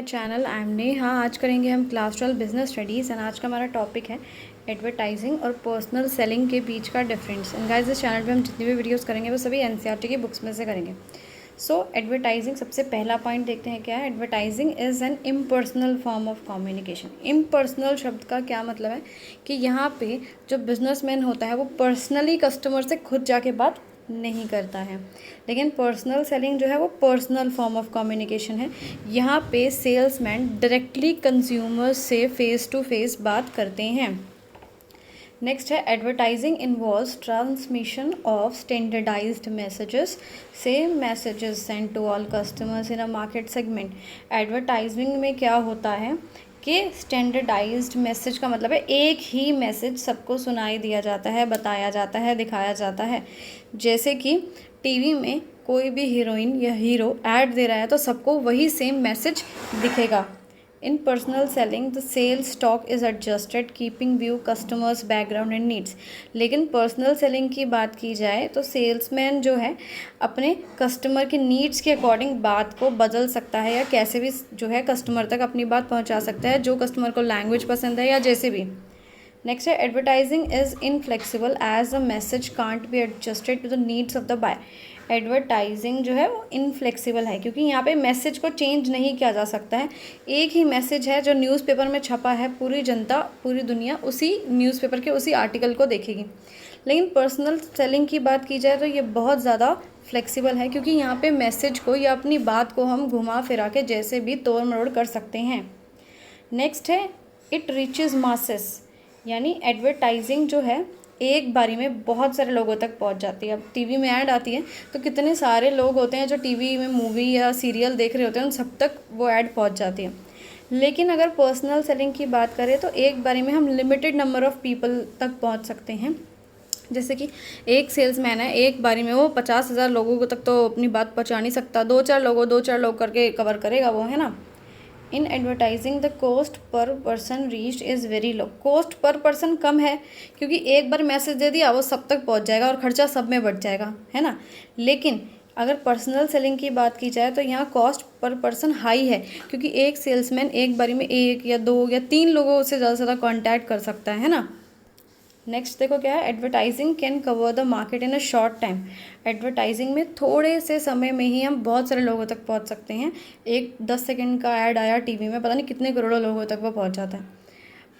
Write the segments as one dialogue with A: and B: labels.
A: Channel I am Neha. आज करेंगे हम क्लास 12 बिजनेस स्टडीज़ एंड आज का हमारा टॉपिक है एडवर्टाइजिंग और पर्सनल सेलिंग के बीच का डिफरेंस। एंड गाइस, इस चैनल पे हम जितनी भी वीडियोस करेंगे वो सभी एनसीईआरटी की बुक्स में से करेंगे। एडवर्टाइजिंग, सबसे पहला पॉइंट देखते हैं क्या है। Advertising is an impersonal form of communication. Impersonal शब्द का क्या मतलब है कि यहाँ पे जो बिजनेसमैन होता है वो पर्सनली कस्टमर से खुद जाके बात नहीं करता है, लेकिन पर्सनल सेलिंग जो है वो पर्सनल फॉर्म ऑफ कम्युनिकेशन है। यहाँ पे सेल्समैन डायरेक्टली कंज्यूमर्स से फेस टू फेस बात करते हैं। नेक्स्ट है advertising involves transmission of standardised messages, same messages send to all customers in a market segment. Advertising में क्या होता है कि स्टैंडर्डाइज्ड मैसेज का मतलब है एक ही मैसेज सबको सुनाई दिया जाता है, बताया जाता है, दिखाया जाता है। जैसे कि टीवी में कोई भी हीरोइन या हीरो ऐड दे रहा है तो सबको वही सेम मैसेज दिखेगा। In personal selling the sales stock is adjusted keeping view customers background and needs. लेकिन पर्सनल सेलिंग की बात की जाए तो सेल्समैन जो है अपने कस्टमर के नीड्स के अकॉर्डिंग बात को बदल सकता है या कैसे भी जो है कस्टमर तक अपनी बात पहुंचा सकता है, जो कस्टमर को लैंग्वेज पसंद है या जैसे भी। नेक्स्ट है advertising is inflexible as a message can't be adjusted to the needs of the buyer. Advertising जो है वो इनफ्लेक्सिबल है क्योंकि यहाँ पे मैसेज को चेंज नहीं किया जा सकता है। एक ही मैसेज है जो न्यूज़पेपर में छपा है, पूरी जनता, पूरी दुनिया उसी न्यूज़पेपर के उसी आर्टिकल को देखेगी। लेकिन पर्सनल सेलिंग की बात की जाए तो ये बहुत ज़्यादा फ्लेक्सिबल है क्योंकि यहाँ पे मैसेज को या अपनी बात को हम घुमा फिरा के जैसे भी तोड़ मरोड़ कर सकते हैं। नेक्स्ट है इट रीचेज मासेस, यानी एडवर्टाइजिंग जो है एक बारी में बहुत सारे लोगों तक पहुंच जाती है। अब टीवी में ऐड आती है तो कितने सारे लोग होते हैं जो टीवी में मूवी या सीरियल देख रहे होते हैं, उन सब तक वो ऐड पहुंच जाती है। लेकिन अगर पर्सनल सेलिंग की बात करें तो एक बारी में हम लिमिटेड नंबर ऑफ़ पीपल तक पहुंच सकते हैं। जैसे कि एक सेल्समैन है, एक बारी में वो 50,000 लोगों को तक तो अपनी बात पहुंचा नहीं सकता, दो चार लोग करके कवर करेगा वो, है ना। In advertising the cost per person reached is very low. Cost per person कम है क्योंकि एक बार मैसेज दे दिया वो सब तक पहुंच जाएगा और खर्चा सब में बढ़ जाएगा, है ना। लेकिन अगर पर्सनल सेलिंग की बात की जाए तो यहाँ कॉस्ट पर पर्सन हाई है क्योंकि एक सेल्समैन एक बारी में एक या दो या तीन लोगों से ज़्यादा कॉन्टैक्ट कर सकता है ना। नेक्स्ट देखो क्या है, advertising can cover the market in a short time. Advertising में थोड़े से समय में ही हम बहुत सारे लोगों तक पहुंच सकते हैं। एक 10 सेकंड का ऐड आया टीवी में, पता नहीं कितने करोड़ों लोगों तक वो पहुंच जाता है।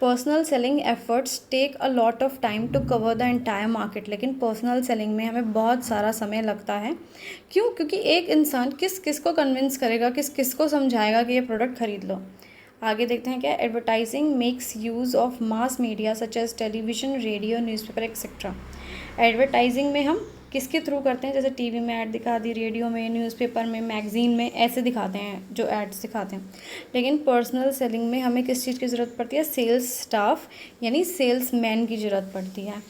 A: Personal selling efforts take a lot of time to cover the entire market. लेकिन पर्सनल सेलिंग में हमें बहुत सारा समय लगता है। क्यों? क्योंकि एक इंसान किस किस को कन्विंस करेगा, किस किस को समझाएगा कि ये प्रोडक्ट खरीद लो। आगे देखते हैं क्या, advertising makes use of mass media such as television, radio, newspaper etcetera. Advertising में हम किसके थ्रू करते हैं, जैसे टीवी में ऐड दिखा दी, रेडियो में, न्यूज़पेपर में, मैगजीन में, ऐसे दिखाते हैं जो एड्स दिखाते हैं। लेकिन पर्सनल सेलिंग में हमें किस चीज़ की ज़रूरत पड़ती है, सेल्स स्टाफ यानी सेल्समैन की ज़रूरत पड़ती है।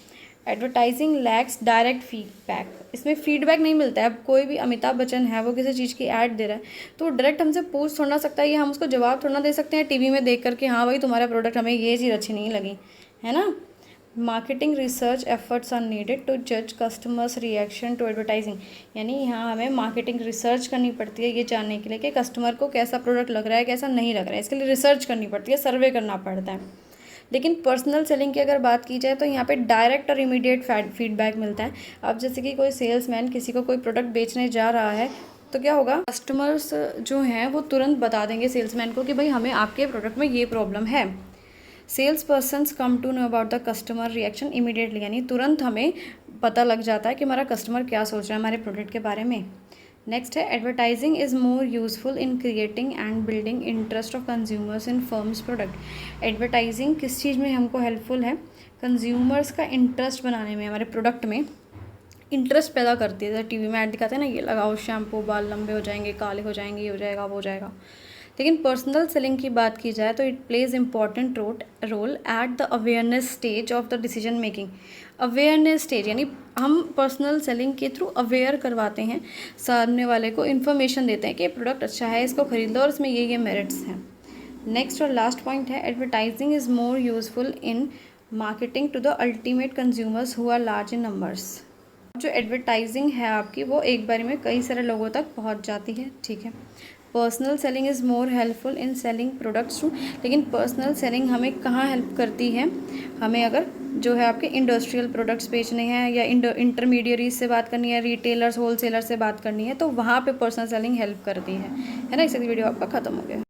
A: Advertising lakhs direct feedback. इसमें फीडबैक नहीं मिलता है। अब कोई भी अमिताभ बच्चन है, वो किसी चीज़ की ऐड दे रहा है तो वो डायरेक्ट हमसे पूछ थोड़ा ना सकता है या हम उसको जवाब थोड़ा ना दे सकते हैं टीवी में देख करके, हाँ भाई तुम्हारा प्रोडक्ट हमें ये चीज़ अच्छी नहीं लगी, है ना। Marketing research efforts are needed to जज कस्टमर्स रिएक्शन टू एडवर्टाइजिंग। यानी यहाँ हमें मार्केटिंग रिसर्च करनी पड़ती है ये जानने के लिए कि कस्टमर को कैसा प्रोडक्ट लग रहा है, कैसा नहीं लग रहा है। इसके लिए रिसर्च करनी पड़ती है, सर्वे करना पड़ता है। लेकिन पर्सनल सेलिंग की अगर बात की जाए तो यहाँ पे डायरेक्ट और इमीडिएट फीडबैक मिलता है। अब जैसे कि कोई सेल्समैन किसी को कोई प्रोडक्ट बेचने जा रहा है तो क्या होगा, कस्टमर्स जो हैं वो तुरंत बता देंगे सेल्समैन को कि भाई हमें आपके प्रोडक्ट में ये प्रॉब्लम है। Sales persons come to know about the customer reaction immediately, यानी तुरंत हमें पता लग जाता है कि हमारा कस्टमर क्या सोच रहा है हमारे प्रोडक्ट के बारे में। नेक्स्ट है advertising is more useful in creating and building interest of consumers in firms product. Advertising किस चीज़ में हमको हेल्पफुल है, कंज्यूमर्स का इंटरेस्ट बनाने में, हमारे प्रोडक्ट में इंटरेस्ट पैदा करती है। जैसे टीवी में ऐड दिखाते हैं ना, ये लगाओ शैम्पू, बाल लंबे हो जाएंगे, काले हो जाएंगे, ये हो जाएगा, वो हो जाएगा। लेकिन पर्सनल सेलिंग की बात की जाए तो it plays important role at the awareness stage of the decision making. Awareness stage यानी हम पर्सनल सेलिंग के थ्रू अवेयर करवाते हैं, सामने वाले को इन्फॉर्मेशन देते हैं कि प्रोडक्ट अच्छा है, इसको खरीद लो और इसमें ये मेरिट्स हैं। नेक्स्ट और लास्ट पॉइंट है advertising is more useful in marketing to the ultimate consumers who are large in numbers. जो एडवर्टाइजिंग है आपकी वो एक बार में कई सारे लोगों तक पहुंच जाती है, ठीक है। Personal selling is more helpful in selling products too. लेकिन पर्सनल सेलिंग हमें कहाँ हेल्प करती है, हमें अगर जो है आपके इंडस्ट्रियल प्रोडक्ट्स बेचने हैं या इंटरमीडियरीज से बात करनी है, रिटेलर्स होलसेलर से बात करनी है, तो वहाँ पे पर्सनल सेलिंग हेल्प करती है ना। इससे वीडियो आपका ख़त्म हो गया।